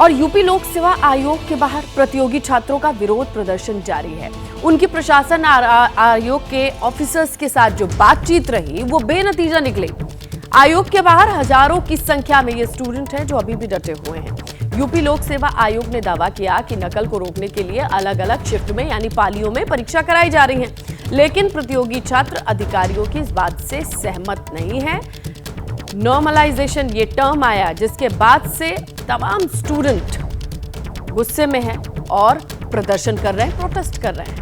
और यूपी लोक सेवा आयोग के बाहर प्रतियोगी छात्रों का विरोध प्रदर्शन जारी है। उनकी प्रशासन आयोग के ऑफिसर्स के साथ जो बातचीत रही वो बेनतीजा निकली। आयोग के बाहर हजारों की संख्या में ये स्टूडेंट हैं जो अभी भी डटे हुए हैं। यूपी लोक सेवा आयोग ने दावा किया कि नकल को रोकने के लिए अलग अलग शिफ्ट में यानी पालियों में परीक्षा कराई जा रही है, लेकिन प्रतियोगी छात्र अधिकारियों की इस बात से सहमत नहीं है। नॉर्मलाइजेशन ये टर्म आया जिसके बाद से तमाम स्टूडेंट गुस्से में हैं और प्रदर्शन कर रहे हैं, प्रोटेस्ट कर रहे हैं।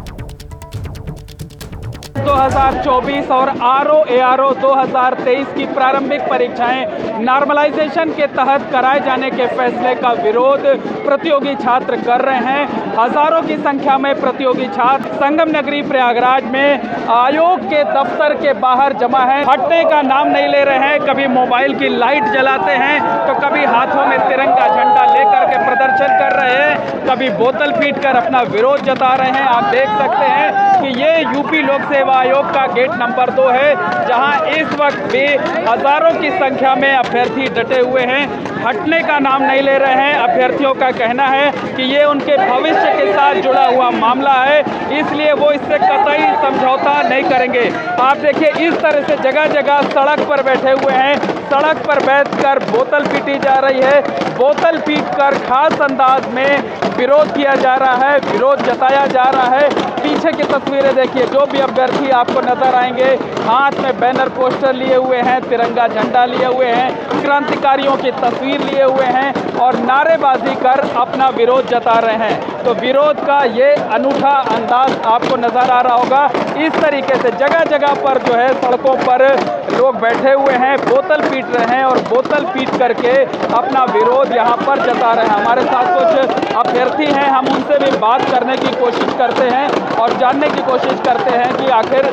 2024 और आरओ 2023 की प्रारंभिक परीक्षाएं नॉर्मलाइजेशन के तहत कराए जाने के फैसले का विरोध प्रतियोगी छात्र कर रहे हैं। हजारों की संख्या में प्रतियोगी छात्र संगम नगरी प्रयागराज में आयोग के दफ्तर के बाहर जमा है। हटने का नाम नहीं ले रहे हैं। कभी मोबाइल की लाइट जलाते हैं तो कभी हाथों में तिरंगा झंडा लेकर के प्रदर्शन कर रहे हैं, कभी बोतल पीटकर अपना विरोध जता रहे हैं। आप देख सकते हैं कि ये यूपी लोक सेवा आयोग का गेट नंबर 2 है, जहां इस वक्त भी हजारों की संख्या में अभ्यर्थी डटे हुए हैं। हटने का नाम नहीं ले रहे हैं। अभ्यर्थियों का कहना है कि ये उनके भविष्य के साथ जुड़ा हुआ मामला है, इसलिए वो इससे कतई समझौता नहीं करेंगे। आप देखिए इस तरह से जगह जगह सड़क पर बैठे हुए हैं। सड़क पर बैठकर बोतल पीटी जा रही है। बोतल पीटकर खास अंदाज में विरोध किया जा रहा है, विरोध जताया जा रहा है। पीछे की तस्वीरें देखिए, जो भी अभ्यर्थी आपको नजर आएंगे हाथ में बैनर पोस्टर लिए हुए हैं, तिरंगा झंडा लिए हुए हैं, क्रांतिकारियों की तस्वीर लिए हुए हैं और नारेबाजी कर अपना विरोध जता रहे हैं। तो विरोध का ये अनूठा अंदाज आपको नजर आ रहा होगा। इस तरीके से जगह जगह पर जो है सड़कों पर लोग बैठे हुए हैं, बोतल पीट रहे हैं और बोतल पीट करके अपना विरोध यहाँ पर जता रहे हैं। हमारे साथ कुछ अभ्यर्थी हैं, हम उनसे भी बात करने की कोशिश करते हैं और जानने की कोशिश करते हैं कि आखिर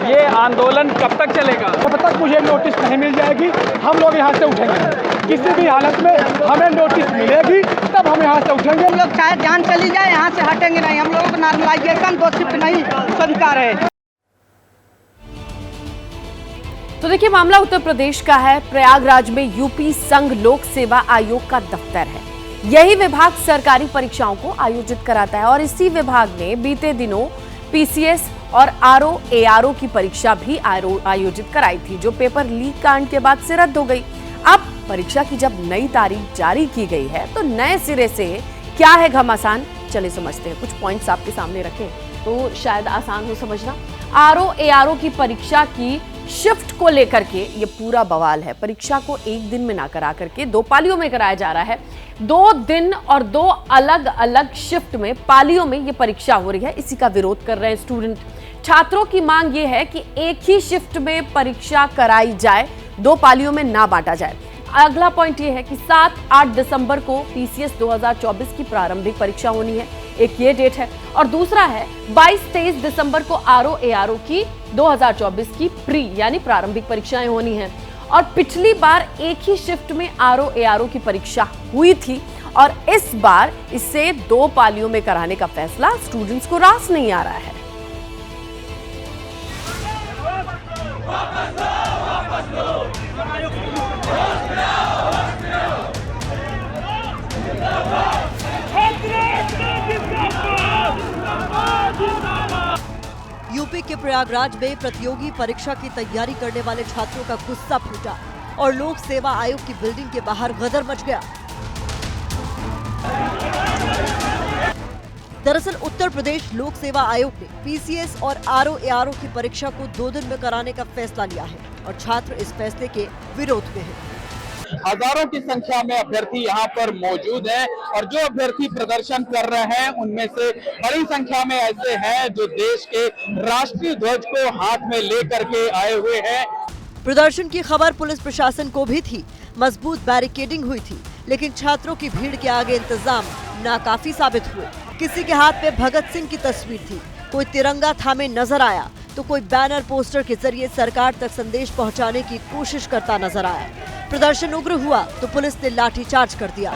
ये आंदोलन कब तक चलेगा। जब तक मुझे नोटिस नहीं मिल जाएगी हम लोग यहाँ से उठेंगे। किसी भी हालत में हमें नोटिस मिलेगी तब हम यहाँ से उठेंगे। हम लोग चाहे जान चली जाए यहाँ से हटेंगे नहीं। हम लोगों को नॉर्मलाइजेशन 2 शिफ्ट नहीं स्वीकार है। तो देखिए मामला उत्तर प्रदेश का है। प्रयागराज में यूपी संघ लोक सेवा आयोग का दफ्तर है। यही विभाग सरकारी परीक्षाओं को आयोजित कराता है और इसी विभाग ने बीते दिनों पीसीएस और आरओ की परीक्षा भी आयोजित कराई थी, जो पेपर लीक कांड के बाद से रद्द हो गई। अब परीक्षा की जब नई तारीख जारी की गई है तो नए सिरे से क्या है घमासान, चले समझते हैं। कुछ पॉइंट्स आपके सामने रखें तो शायद आसान हो समझना। आरओ की परीक्षा की शिफ्ट को लेकर के ये पूरा बवाल है। परीक्षा को एक दिन में ना करा करके 2 पालियों में कराया जा रहा है। 2 दिन और 2 अलग अलग शिफ्ट में पालियों में ये परीक्षा हो रही है। इसी का विरोध कर रहे हैं स्टूडेंट। छात्रों की मांग ये है कि एक ही शिफ्ट में परीक्षा कराई जाए, 2 पालियों में ना बांटा जाए। अगला पॉइंट ये है कि 7-8 दिसंबर को पीसीएस 2024 की प्रारंभिक परीक्षा होनी है, एक ये डेट है। और दूसरा है 22-23 दिसंबर को आरओ की 2024 की प्री यानी प्रारंभिक परीक्षाएं होनी हैं। और पिछली बार एक ही शिफ्ट में आरओ की परीक्षा हुई थी और इस बार इसे 2 पालियों में कराने का फैसला स्टूडेंट्स को रास नहीं आ रहा है। यूपी के प्रयागराज में प्रतियोगी परीक्षा की तैयारी करने वाले छात्रों का गुस्सा फूटा और लोक सेवा आयोग की बिल्डिंग के बाहर गदर मच गया। दरअसल उत्तर प्रदेश लोक सेवा आयोग ने पीसीएस और आरओ की परीक्षा को 2 दिन में कराने का फैसला लिया है और छात्र इस फैसले के विरोध में हैं। हजारों की संख्या में अभ्यर्थी यहाँ पर मौजूद हैं और जो अभ्यर्थी प्रदर्शन कर रहे हैं उनमें से बड़ी संख्या में ऐसे हैं जो देश के राष्ट्रीय ध्वज को हाथ में लेकर के आए हुए हैं। प्रदर्शन की खबर पुलिस प्रशासन को भी थी। मजबूत बैरिकेडिंग हुई थी, लेकिन छात्रों की भीड़ के आगे इंतजाम नाकाफी साबित हुए। किसी के हाथ में भगत सिंह की तस्वीर थी, कोई तिरंगा थामे नजर आया तो कोई बैनर पोस्टर के जरिए सरकार तक संदेश पहुंचाने की कोशिश करता नजर आया। प्रदर्शन उग्र हुआ तो पुलिस ने लाठीचार्ज कर दिया।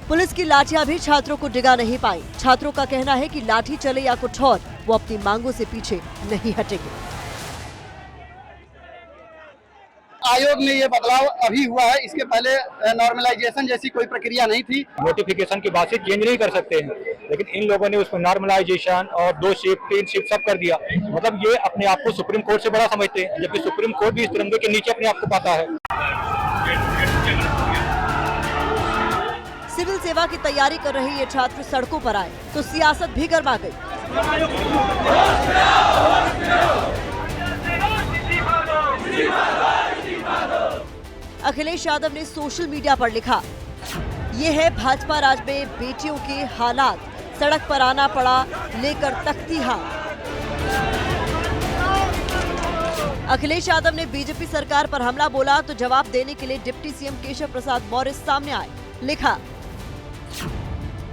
पुलिस की लाठियां भी छात्रों को डिगा नहीं पाई। छात्रों का कहना है कि लाठी चले या कुछ और, वो अपनी मांगों से पीछे नहीं हटेंगे। आयोग में ये बदलाव अभी हुआ है, इसके पहले नॉर्मलाइजेशन जैसी कोई प्रक्रिया नहीं थी। नोटिफिकेशन की बात से चेंज नहीं कर सकते हैं, लेकिन इन लोगों ने उसमें नॉर्मलाइजेशन और 2 शिफ्ट 3 शिफ्ट सब कर दिया। मतलब ये अपने आप को सुप्रीम कोर्ट से बड़ा समझते हैं, जबकि सुप्रीम कोर्ट भी इस तिरंगे के नीचे अपने आप को पाता है। सिविल सेवा की तैयारी कर रहे ये छात्र सड़कों पर आए तो सियासत भी गरमा गई। अखिलेश यादव ने सोशल मीडिया पर लिखा, ये है भाजपा राज में बेटियों के हालात, सड़क पर आना पड़ा लेकर तख्ती हाथ। अखिलेश यादव ने बीजेपी सरकार पर हमला बोला तो जवाब देने के लिए डिप्टी सीएम केशव प्रसाद मौर्य सामने आए। लिखा,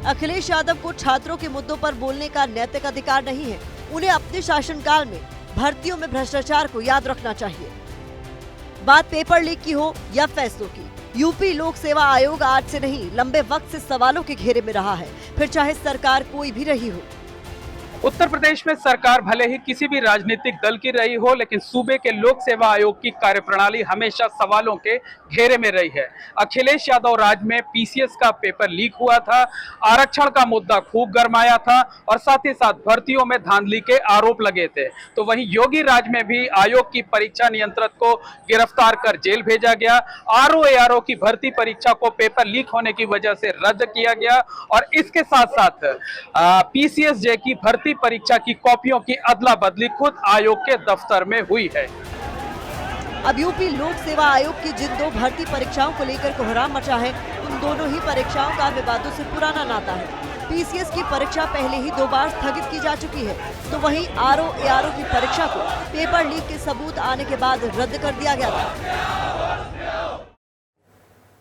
अखिलेश यादव को छात्रों के मुद्दों पर बोलने का नैतिक अधिकार नहीं है, उन्हें अपने शासनकाल में भर्तियों में भ्रष्टाचार को याद रखना चाहिए। बात पेपर लीक की हो या फैसलों की, यूपी लोक सेवा आयोग आज से नहीं लंबे वक्त से सवालों के घेरे में रहा है, फिर चाहे सरकार कोई भी रही हो। उत्तर प्रदेश में सरकार भले ही किसी भी राजनीतिक दल की रही हो, लेकिन सूबे के लोक सेवा आयोग की कार्यप्रणाली हमेशा सवालों के घेरे में रही है। अखिलेश यादव राज में पीसीएस का पेपर लीक हुआ था, आरक्षण का मुद्दा खूब गरमाया था और साथ ही साथ भर्तियों में धांधली के आरोप लगे थे। तो वहीं योगी राज में भी आयोग की परीक्षा नियंत्रक को गिरफ्तार कर जेल भेजा गया। आरओ की भर्ती परीक्षा को पेपर लीक होने की वजह से रद्द किया गया और इसके साथ साथ पीसीएस जे की भर्ती परीक्षा की कॉपियों की अदला बदली खुद आयोग के दफ्तर में हुई है। अब यूपी लोक सेवा आयोग की जिन 2 भर्ती परीक्षाओं को लेकर कोहराम मचा है, उन दोनों ही परीक्षाओं का विवादों से पुराना नाता है। पीसीएस की परीक्षा पहले ही 2 बार स्थगित की जा चुकी है, तो वहीं आरओ की परीक्षा को पेपर लीक के सबूत आने के बाद रद्द कर दिया गया था।